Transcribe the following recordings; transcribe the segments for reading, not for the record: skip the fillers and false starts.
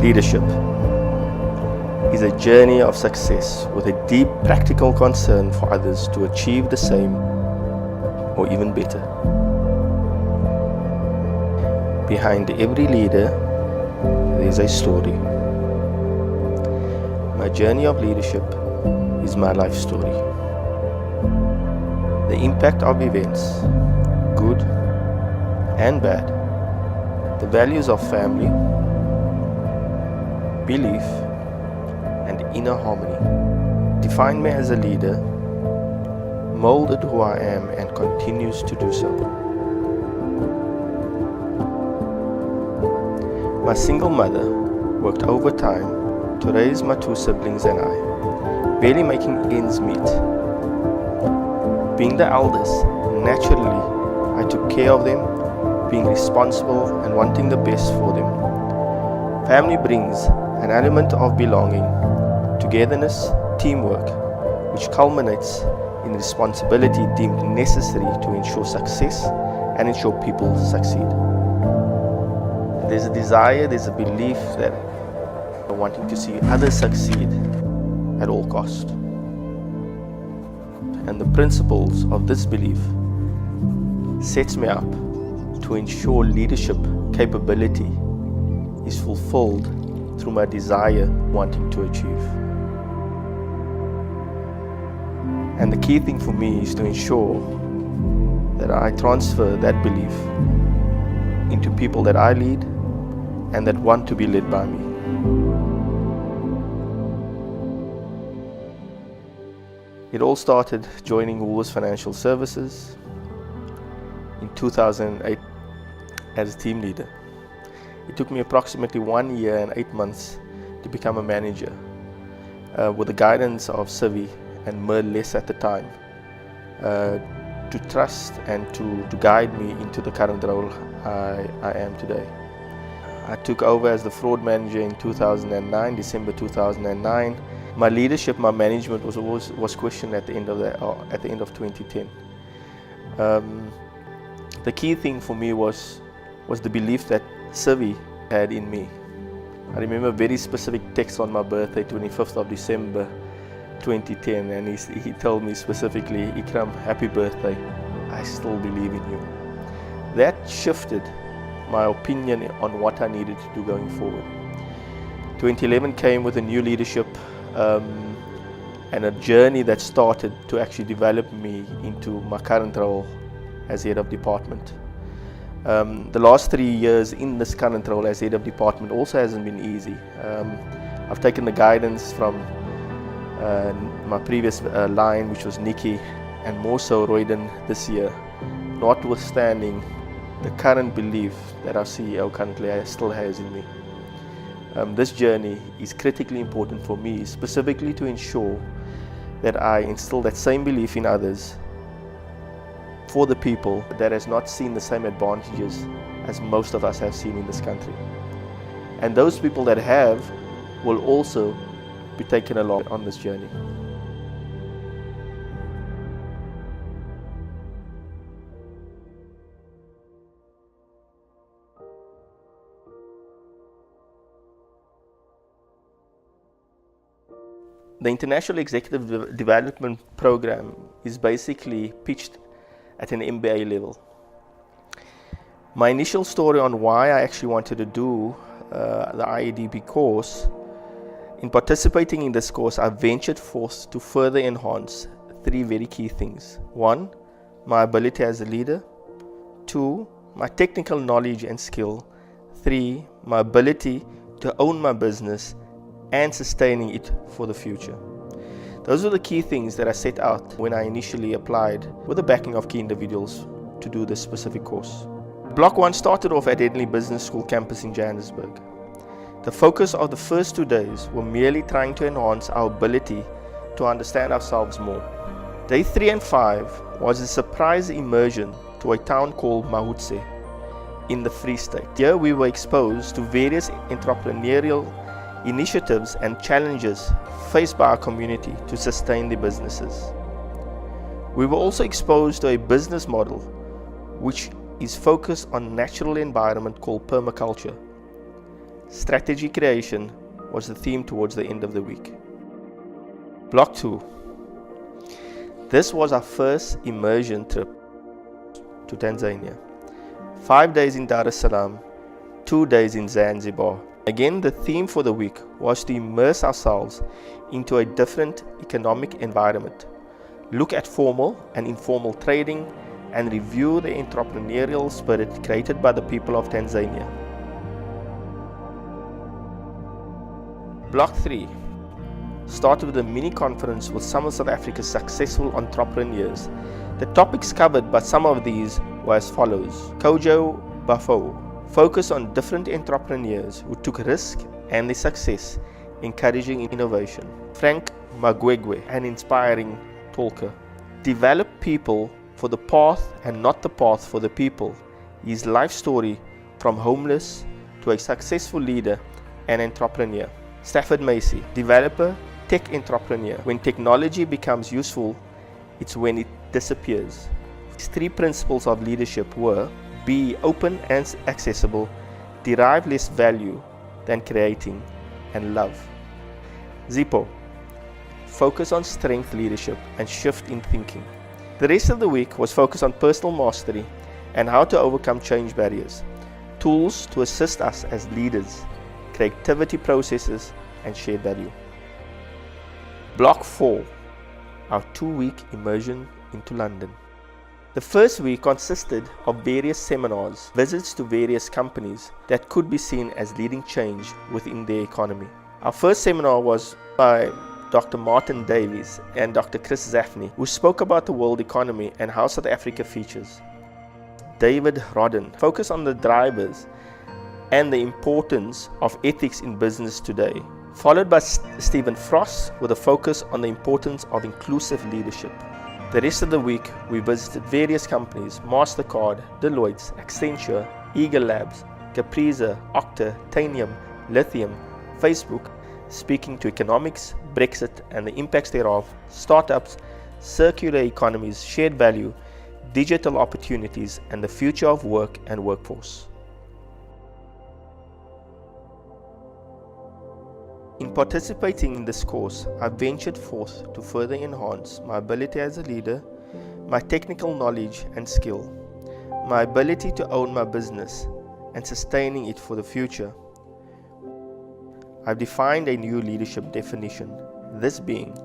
Leadership is a journey of success with a deep practical concern for others to achieve the same or even better. Behind every leader, there is a story. My journey of leadership is my life story. The impact of events, good and bad, the values of family, belief, and inner harmony defined me as a leader, molded who I am, and continues to do so. My single mother worked overtime to raise my two siblings and I, barely making ends meet. Being the eldest, naturally, I took care of them, being responsible and wanting the best for them. Family brings an element of belonging, togetherness, teamwork, which culminates in responsibility deemed necessary to ensure success and ensure people succeed. There's a desire, there's a belief that I'm wanting to see others succeed at all cost. And the principles of this belief sets me up to ensure leadership capability is fulfilled through my desire wanting to achieve. And the key thing for me is to ensure that I transfer that belief into people that I lead and that want to be led by me. It all started joining Woolworths Financial Services in 2008 as a team leader. It took me approximately 1 year and 8 months to become a manager with the guidance of Tofie and less at the time to trust and to guide me into the current role I am today. I took over as the fraud manager in 2009, December 2009. My leadership, my management was questioned at the end of 2010. The key thing for me was the belief that Tofie had in me. I remember a very specific text on my birthday, 25th of December 2010, and he told me specifically, "Ikraam, happy birthday, I still believe in you." That shifted my opinion on what I needed to do going forward. 2011 came with a new leadership and a journey that started to actually develop me into my current role as head of department. The last 3 years in this current role as head of department also hasn't been easy. I've taken the guidance from my previous line, which was Nikki, and more so Royden this year, notwithstanding the current belief that our CEO currently still has in me. This journey is critically important for me, specifically to ensure that I instill that same belief in others for the people that has not seen the same advantages as most of us have seen in this country. And those people that have will also be taken along on this journey. The International Executive Development Program is basically pitched at an MBA level. My initial story on why I actually wanted to do the IEDP course, in participating in this course, I ventured forth to further enhance 3 very key things. 1, my ability as a leader. 2, my technical knowledge and skill. 3, my ability to own my business and sustaining it for the future. Those are the key things that I set out when I initially applied with the backing of key individuals to do this specific course. Block 1 started off at Henley Business School campus in Johannesburg. The focus of the first 2 days were merely trying to enhance our ability to understand ourselves more. Day 3 and 5 was a surprise immersion to a town called Mahutse in the Free State. Here we were exposed to various entrepreneurial initiatives and challenges faced by our community to sustain their businesses. We were also exposed to a business model which is focused on natural environment called permaculture. Strategy creation was the theme towards the end of the week. Block 2. This was our first immersion trip to Tanzania. 5 days in Dar es Salaam, 2 days in Zanzibar. Again, the theme for the week was to immerse ourselves into a different economic environment, look at formal and informal trading, and review the entrepreneurial spirit created by the people of Tanzania. Block 3 started with a mini conference with some of South Africa's successful entrepreneurs. The topics covered by some of these were as follows. Kojo Bafo focused on different entrepreneurs who took risk and their success, encouraging innovation. Frank Magwegwe, an inspiring talker, developed people for the path and not the path for the people. His life story from homeless to a successful leader and entrepreneur. Stafford Macy, developer, tech entrepreneur. When technology becomes useful, it's when it disappears. His 3 principles of leadership were: be open and accessible, derive less value than creating, and love. Zippo, focus on strength leadership and shift in thinking. The rest of the week was focused on personal mastery and how to overcome change barriers, tools to assist us as leaders, creativity processes, and shared value. Block 4, our 2-week immersion into London. The first week consisted of various seminars, visits to various companies that could be seen as leading change within their economy. Our first seminar was by Dr. Martin Davies and Dr. Chris Zafny, who spoke about the world economy and how South Africa features. David Rodden focused on the drivers and the importance of ethics in business today, followed by Stephen Frost with a focus on the importance of inclusive leadership. The rest of the week, we visited various companies: MasterCard, Deloitte, Accenture, Eagle Labs, Capriza, Okta, Tanium, Lithium, Facebook, speaking to economics, Brexit and the impacts thereof, startups, circular economies, shared value, digital opportunities, and the future of work and workforce. In participating in this course, I ventured forth to further enhance my ability as a leader, my technical knowledge and skill, my ability to own my business and sustaining it for the future. I've defined a new leadership definition, this being,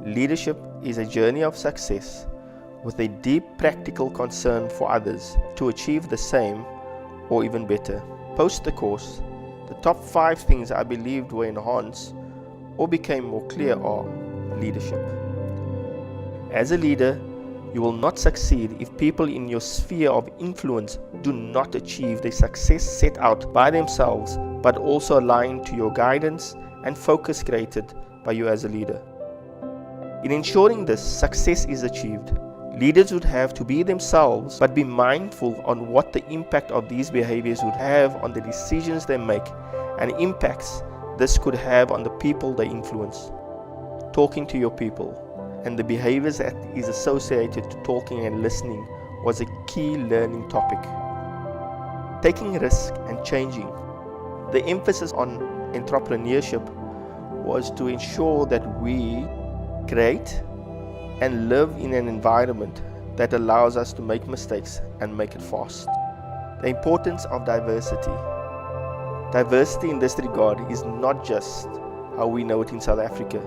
leadership is a journey of success with a deep practical concern for others to achieve the same or even better. Post the course, the top 5 things I believed were enhanced or became more clear are leadership. As a leader, you will not succeed if people in your sphere of influence do not achieve the success set out by themselves, but also aligned to your guidance and focus created by you as a leader. In ensuring this success is achieved, leaders would have to be themselves, but be mindful on what the impact of these behaviors would have on the decisions they make and impacts this could have on the people they influence. Talking to your people and the behaviors that is associated to talking and listening was a key learning topic. Taking risk and changing. The emphasis on entrepreneurship was to ensure that we create and live in an environment that allows us to make mistakes and make it fast. The importance of diversity. Diversity in this regard is not just how we know it in South Africa.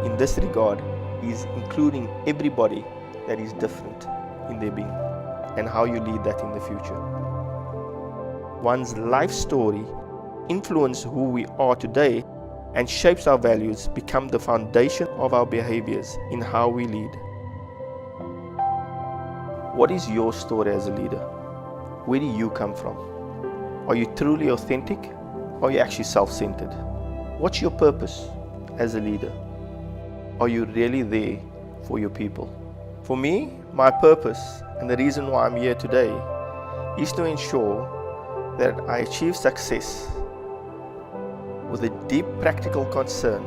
In this regard is including everybody that is different in their being and how you lead that in the future. One's life story influences who we are today and shapes our values, become the foundation of our behaviors in how we lead. What is your story as a leader? Where do you come from? Are you truly authentic or are you actually self-centered? What's your purpose as a leader? Are you really there for your people? For me, my purpose and the reason why I'm here today is to ensure that I achieve success with a deep practical concern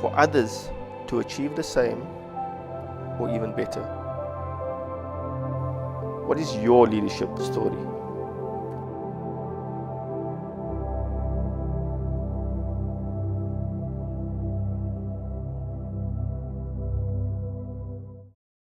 for others to achieve the same or even better. What is your leadership story?